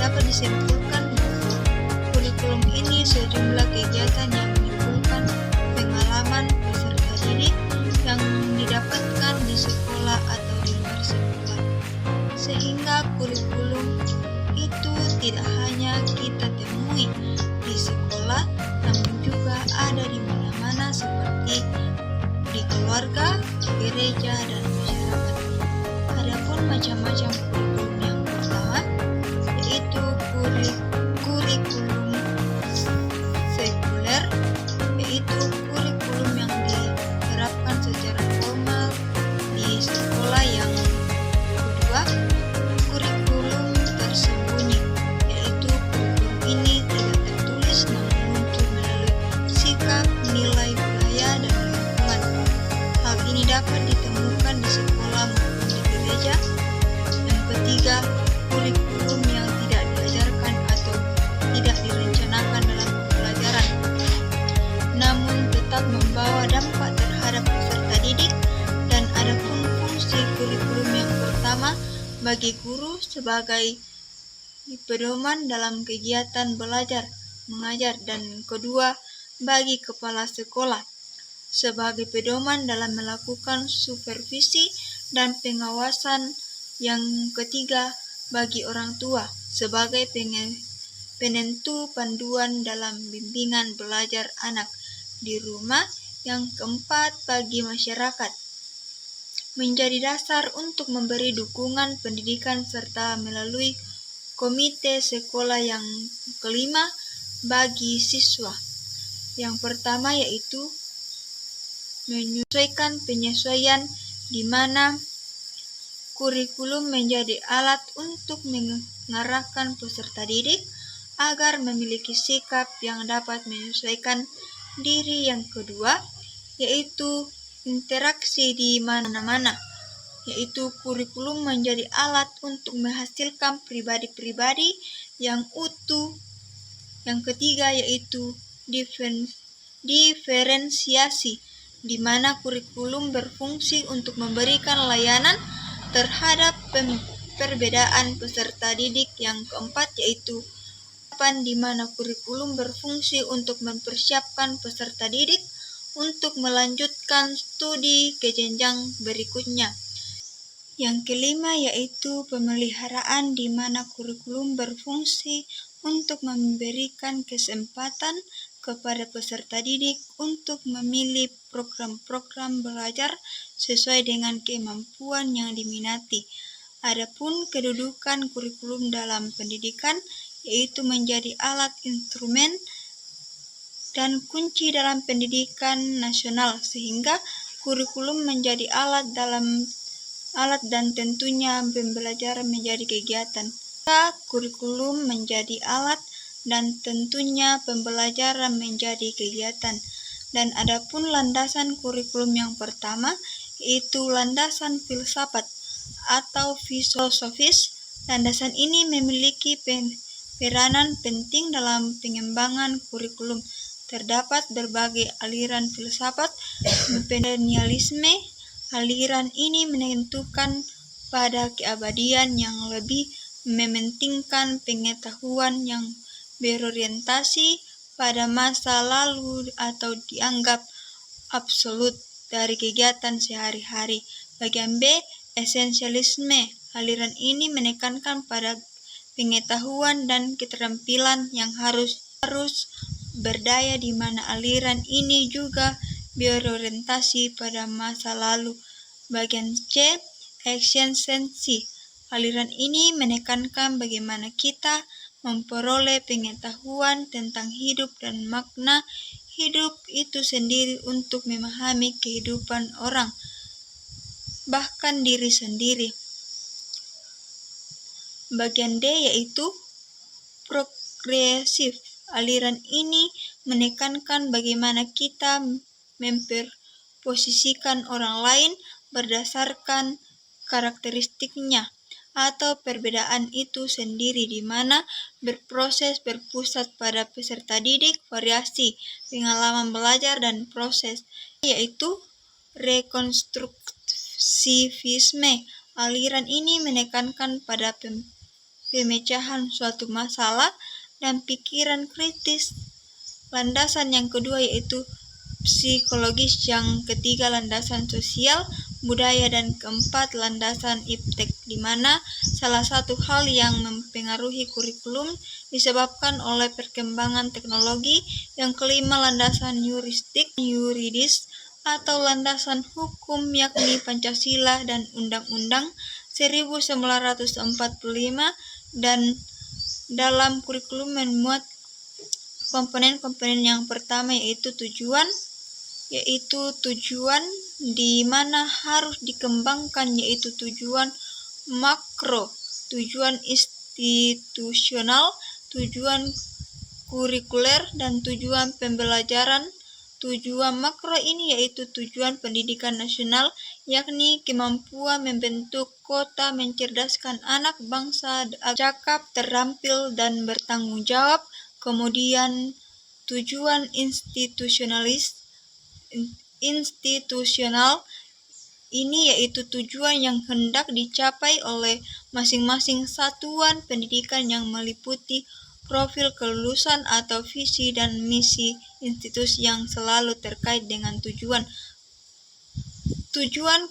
dapat disimpulkan bahwa kurikulum ini sejumlah kegiatan yang menimbulkan pengalaman peserta didik yang didapatkan di sekolah atau di luar sekolah. Sehingga kurikulum itu tidak hanya kita temui di sekolah, namun juga ada di mana-mana seperti di keluarga, gereja, dan masyarakat. Adapun macam-macam kurikulum yang pertama yaitu kurikulum sekuler, yaitu kurikulum yang diterapkan secara formal di sekolah. Yang kedua, kurikulum tersembunyi, yaitu kurikulum ini tidak tertulis namun muncul melalui sikap, nilai, budaya, dan lingkungan. Hal ini dapat ditemukan di sekolah maupun di gereja. Yang ketiga, kurikulum yang tidak diajarkan atau tidak direncanakan dalam pembelajaran, namun tetap membawa dampak terhadap peserta didik. Dan adapun fungsi kurikulum yang pertama bagi guru sebagai pedoman dalam kegiatan belajar mengajar, dan kedua bagi kepala sekolah sebagai pedoman dalam melakukan supervisi dan pengawasan. Yang ketiga bagi orang tua sebagai penentu panduan dalam bimbingan belajar anak di rumah. Yang keempat bagi masyarakat menjadi dasar untuk memberi dukungan pendidikan serta melalui komite sekolah. Yang kelima bagi siswa. Yang pertama yaitu penyesuaian di mana kurikulum menjadi alat untuk mengarahkan peserta didik agar memiliki sikap yang dapat menyesuaikan diri. Yang kedua yaitu interaksi di mana-mana, yaitu kurikulum menjadi alat untuk menghasilkan pribadi-pribadi yang utuh. Yang ketiga yaitu diferensiasi, di mana kurikulum berfungsi untuk memberikan layanan terhadap perbedaan peserta didik. Yang keempat yaitu di mana kurikulum berfungsi untuk mempersiapkan peserta didik untuk melanjutkan studi ke jenjang berikutnya. Yang kelima yaitu pemeliharaan, di mana kurikulum berfungsi untuk memberikan kesempatan kepada peserta didik untuk memilih program-program belajar sesuai dengan kemampuan yang diminati. Adapun kedudukan kurikulum dalam pendidikan yaitu menjadi alat, instrumen, dan kunci dalam pendidikan nasional, sehingga kurikulum menjadi alat dan tentunya pembelajaran menjadi kegiatan. Kurikulum menjadi alat dan tentunya pembelajaran menjadi kegiatan. Dan adapun landasan kurikulum yang pertama yaitu landasan filsafat atau filosofis. Landasan ini memiliki peranan penting dalam pengembangan kurikulum. Terdapat berbagai aliran filsafat milenialisme. Aliran ini menentukan pada keabadian yang lebih mementingkan pengetahuan yang berorientasi pada masa lalu atau dianggap absolut dari kegiatan sehari-hari. Bagian B, esensialisme. Aliran ini menekankan pada pengetahuan dan keterampilan yang harus berdaya, di mana aliran ini juga berorientasi pada masa lalu. Bagian C, eksistensi. Aliran ini menekankan bagaimana kita memperoleh pengetahuan tentang hidup dan makna hidup itu sendiri untuk memahami kehidupan orang, bahkan diri sendiri. Bagian D yaitu progresif. Aliran ini menekankan bagaimana kita memposisikan orang lain berdasarkan karakteristiknya atau perbedaan itu sendiri, di mana berpusat pada peserta didik, variasi, pengalaman belajar, dan proses, yaitu rekonstruksivisme. Aliran ini menekankan pada pemecahan suatu masalah, dan pikiran kritis. Landasan yang kedua yaitu psikologis, yang ketiga landasan sosial, budaya, dan keempat landasan iptek, di mana salah satu hal yang mempengaruhi kurikulum disebabkan oleh perkembangan teknologi. Yang kelima landasan yuridis atau landasan hukum, yakni Pancasila dan Undang-Undang 1945, dan dalam kurikulum memuat komponen-komponen. Yang pertama yaitu tujuan di mana harus dikembangkan, yaitu tujuan makro, tujuan institusional, tujuan kurikuler, dan tujuan pembelajaran. Tujuan makro ini yaitu tujuan pendidikan nasional, yakni kemampuan membentuk kota, mencerdaskan anak bangsa, cakap, terampil, dan bertanggung jawab. Kemudian tujuan institusional ini yaitu tujuan yang hendak dicapai oleh masing-masing satuan pendidikan yang meliputi profil kelulusan atau visi dan misi institusi yang selalu terkait dengan tujuan. Tujuan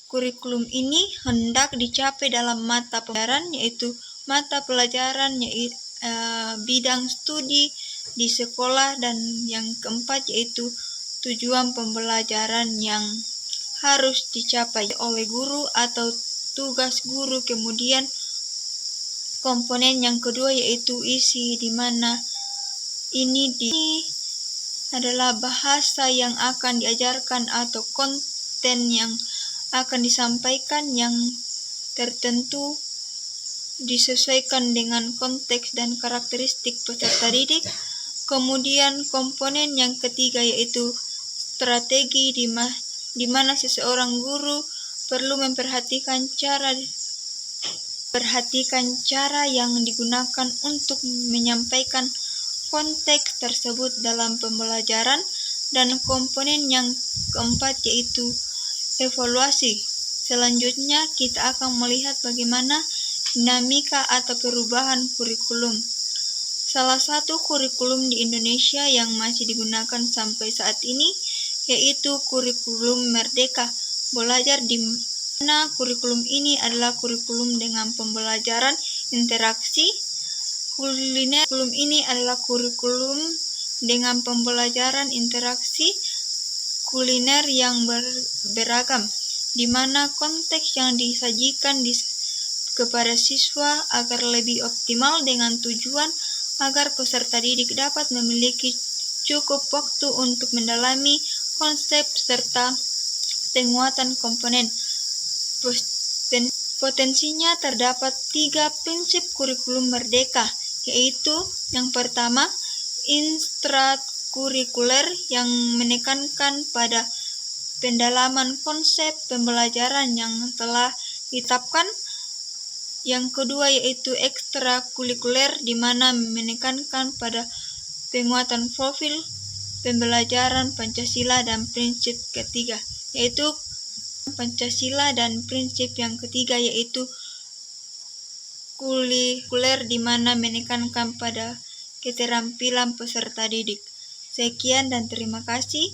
kurikulum ini hendak dicapai dalam mata pelajaran, yaitu mata pelajaran bidang studi di sekolah, dan yang keempat yaitu tujuan pembelajaran yang harus dicapai oleh guru atau tugas guru. Kemudian komponen yang kedua yaitu isi, di mana ini adalah bahasa yang akan diajarkan atau konten yang akan disampaikan yang tertentu disesuaikan dengan konteks dan karakteristik peserta didik. Kemudian komponen yang ketiga yaitu strategi, di mana seseorang guru perlu memperhatikan cara yang digunakan untuk menyampaikan konteks tersebut dalam pembelajaran. Dan komponen yang keempat yaitu evaluasi. Selanjutnya kita akan melihat bagaimana dinamika atau perubahan kurikulum. Salah satu kurikulum di Indonesia yang masih digunakan sampai saat ini yaitu kurikulum Merdeka Belajar, di mana kurikulum ini adalah kurikulum dengan pembelajaran interaksi kuliner. Kurikulum ini adalah kurikulum dengan pembelajaran interaksi kuliner yang beragam, di mana konteks yang disajikan kepada siswa agar lebih optimal, dengan tujuan agar peserta didik dapat memiliki cukup waktu untuk mendalami konsep serta penguatan komponen. Potensinya terdapat 3 prinsip kurikulum merdeka, yaitu yang pertama, intrakurikuler yang menekankan pada pendalaman konsep pembelajaran yang telah ditetapkan. Yang kedua yaitu ekstrakurikuler, di mana menekankan pada penguatan profil pembelajaran Pancasila, dan prinsip ketiga yaitu Pancasila, dan prinsip yang ketiga yaitu kurikuler, di mana menekankan pada keterampilan peserta didik. Sekian dan terima kasih.